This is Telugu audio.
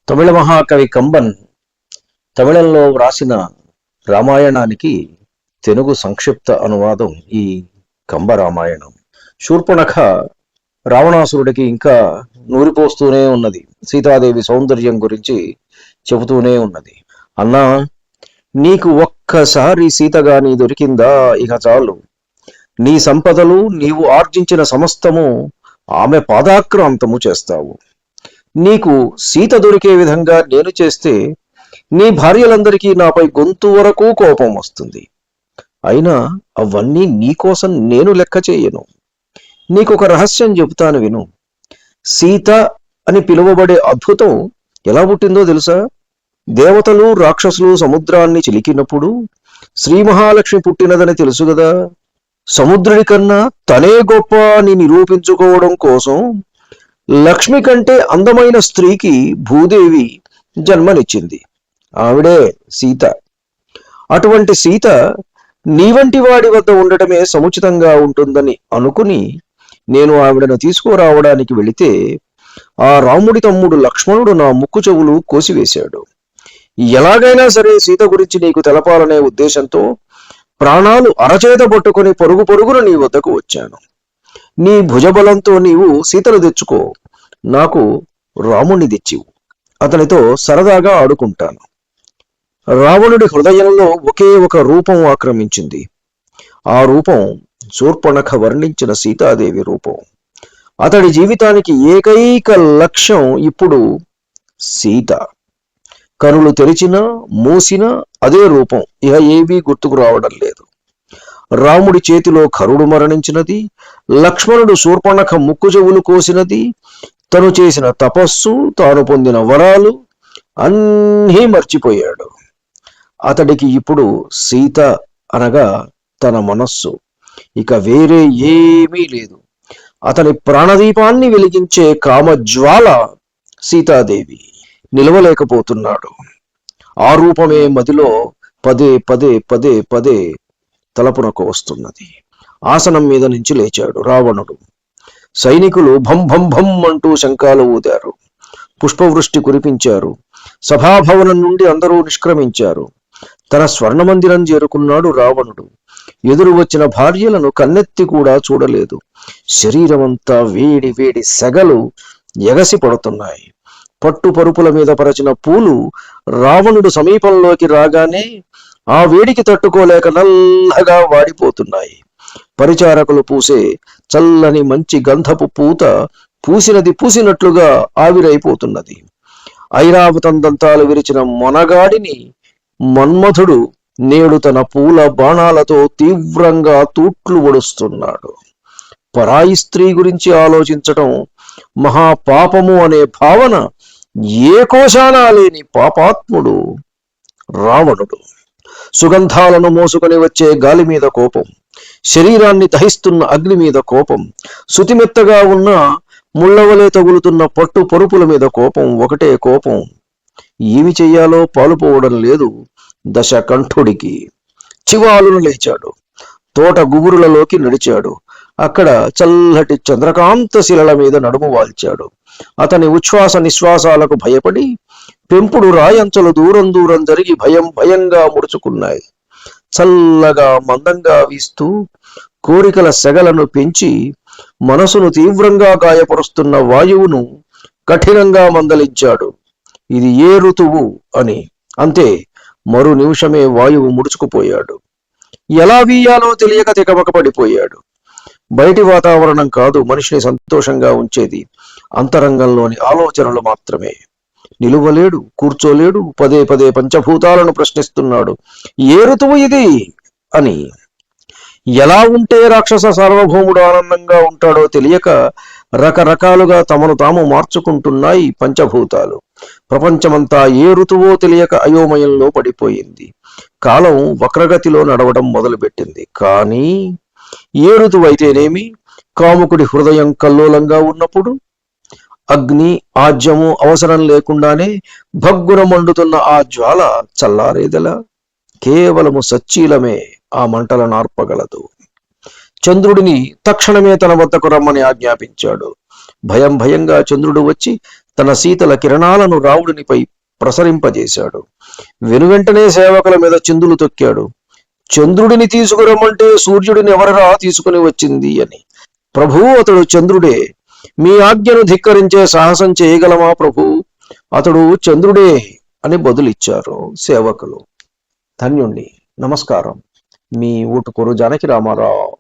తమిళ మహాకవి కంబన్ తమిళంలో వ్రాసిన రామాయణానికి తెలుగు సంక్షిప్త అనువాదం ఈ కంబ రామాయణం. శూర్పణఖ రావణాసురుడికి ఇంకా నూరిపోస్తూనే ఉన్నది. సీతాదేవి సౌందర్యం గురించి చెబుతూనే ఉన్నది. అన్నా, నీకు ఒక్కసారి సీతగాని దొరికిందా ఇక చాలు. నీ సంపదలు, నీవు ఆర్జించిన సమస్తము ఆమె పాదాక్రాంతము చేస్తావు. నీకు సీత దొరికే విధంగా నేను చేస్తే నీ భార్యలందరికీ నాపై గొంతు వరకు కోపం వస్తుంది. అయినా అవన్నీ నీకోసం నేను లెక్క చేయను. నీకొక రహస్యం చెబుతాను విను. సీత అని పిలువబడే అద్భుతం ఎలా పుట్టిందో తెలుసా? దేవతలు రాక్షసులు సముద్రాన్ని చిలికినప్పుడు శ్రీ మహాలక్ష్మి పుట్టినదని తెలుసు కదా. సముద్రుడి కన్నా తనే గొప్ప అని నిరూపించుకోవడం కోసం లక్ష్మి కంటే అందమైన స్త్రీకి భూదేవి జన్మనిచ్చింది. ఆవిడే సీత. అటువంటి సీత నీ వంటి వాడి వద్ద ఉండటమే సముచితంగా ఉంటుందని అనుకుని నేను ఆవిడను తీసుకురావడానికి వెళితే ఆ రాముడి తమ్ముడు లక్ష్మణుడు నా ముక్కు చెవులు కోసివేశాడు. ఎలాగైనా సరే సీత గురించి నీకు తెలపాలనే ఉద్దేశంతో ప్రాణాలు అరచేత పట్టుకుని పరుగు పరుగున నీ వద్దకు వచ్చాను. నీ భుజబలంతో నీవు సీతను తెచ్చుకో, నాకు రాముణ్ణి తెచ్చివు. అతనితో సరదాగా ఆడుకుంటాను. రావణుడి హృదయంలో ఒకే ఒక రూపం ఆక్రమించింది. ఆ రూపం శూర్పణఖ వర్ణించిన సీతాదేవి రూపం. అతడి జీవితానికి ఏకైక లక్ష్యం ఇప్పుడు సీత. కనులు తెరిచినా మూసినా అదే రూపం. ఇక ఏవీ గుర్తుకు రావడం లేదు. రాముడి చేతిలో కరుడు మరణించినది, లక్ష్మణుడు శూర్పణఖ ముక్కు చెవులు కోసినది, తను చేసిన తపస్సు, తాను పొందిన వరాలు అన్నీ మర్చిపోయాడు. అతడికి ఇప్పుడు సీత అనగా తన మనస్సు, ఇక వేరే ఏమీ లేదు. అతని ప్రాణదీపాన్ని వెలిగించే కామజ్వాల సీతాదేవి. నిలవలేకపోతున్నాడు. ఆ రూపమే మదిలో పదే పదే పదే పదే తలపునకు వస్తున్నది. ఆసనం మీద నుంచి లేచాడు రావణుడు. సైనికులు భం భం భం అంటూ శంఖాలు ఊదారు. పుష్పవృష్టి కురిపించారు. సభాభవనం నుండి అందరూ నిష్క్రమించారు. తన స్వర్ణమందిరం చేరుకున్నాడు రావణుడు. ఎదురు వచ్చిన భార్యలను కన్నెత్తి కూడా చూడలేదు. శరీరమంతా వేడి వేడి సెగలు ఎగసి పడుతున్నాయి. పట్టు పరుపుల మీద పరచిన పూలు రావణుడు సమీపంలోకి రాగానే ఆ వేడికి తట్టుకోలేక నల్లగా వాడిపోతున్నాయి. పరిచారకులు పూసే చల్లని మంచి గంధపు పూత పూసినది పూసినట్లుగా ఆవిరైపోతున్నది. ఐరావతం దంతాలు విరిచిన మొనగాడిని మన్మధుడు నేడు తన పూల బాణాలతో తీవ్రంగా తూట్లు ఒడుస్తున్నాడు. పరాయి స్త్రీ గురించి ఆలోచించటం మహాపాపము అనే భావన ఏ కోశానా లేని పాపాత్ముడు రావణుడు. సుగంధాలను మోసుకొని వచ్చే గాలి మీద కోపం, శరీరాన్ని దహిస్తున్న అగ్ని మీద కోపం, శుతిమెత్తగా ఉన్న ముళ్ళవలే తగులుతున్న పట్టు పరుపుల మీద కోపం, ఒకటే కోపం. ఏమి చెయ్యాలో పాలుపోవడం లేదు దశకంఠుడికి. చివాలును లేచాడు. తోట గుబురులలోకి నడిచాడు. అక్కడ చల్లటి చంద్రకాంత శిలల మీద నడుము వాల్చాడు. అతని ఉచ్ఛ్వాస నిశ్వాసాలకు భయపడి పెంపుడు రాయంచలు దూరం దూరం జరిగి భయం భయంగా ముడుచుకున్నాయి. చల్లగా మందంగా వీస్తూ కోరికల సెగలను పెంచి మనసును తీవ్రంగా గాయపరుస్తున్న వాయువును కఠినంగా మందలించాడు. ఇది ఏ ఋతువు అని. అంతే, మరు నిమిషమే వాయువు ముడుచుకుపోయాడు. ఎలా వీయాలో తెలియక తికమక పడిపోయాడు. బయటి వాతావరణం కాదు మనిషిని సంతోషంగా ఉంచేది, అంతరంగంలోని ఆలోచనలు మాత్రమే. నిలువలేడు, కూర్చోలేడు. పదే పదే పంచభూతాలను ప్రశ్నిస్తున్నాడు, ఏ ఋతువు ఇది అని. ఎలా ఉంటే రాక్షస సార్వభౌముడు ఆనందంగా ఉంటాడో తెలియక రకరకాలుగా తమను తాము మార్చుకుంటున్నాయి పంచభూతాలు. ప్రపంచమంతా ఏ ఋతువో తెలియక అయోమయంలో పడిపోయింది. కాలం వక్రగతిలో నడవడం మొదలుపెట్టింది. కానీ ఏ ఋతువైతేనేమి, కాముకుడి హృదయం కల్లోలంగా ఉన్నప్పుడు అగ్ని ఆజ్యము అవసరం లేకుండానే భగ్గున మండుతున్న ఆ జ్వాల చల్లారేదలా? కేవలము సచ్చీలమే ఆ మంటలను ఆర్పగలదు. చంద్రుడిని తక్షణమే తన వద్దకు రమ్మని ఆజ్ఞాపించాడు. భయం భయంగా చంద్రుడు వచ్చి తన శీతల కిరణాలను రావణునిపై ప్రసరింపజేశాడు. వెనువెంటనే సేవకుల మీద చిందులు తొక్కాడు. చంద్రుడిని తీసుకురమ్మంటే సూర్యుడిని ఎవరరా తీసుకుని వచ్చింది అని. ప్రభు, అతడు చంద్రుడే. మీ ఆజ్ఞను ధిక్కరించే సాహసం చేయగలమా ప్రభు? అతడు చంద్రుడే అని బదులిచ్చారు సేవకులు. ధన్యుణ్ణి. నమస్కారం. మీ ఊటుకూరు జానకి రామారావు.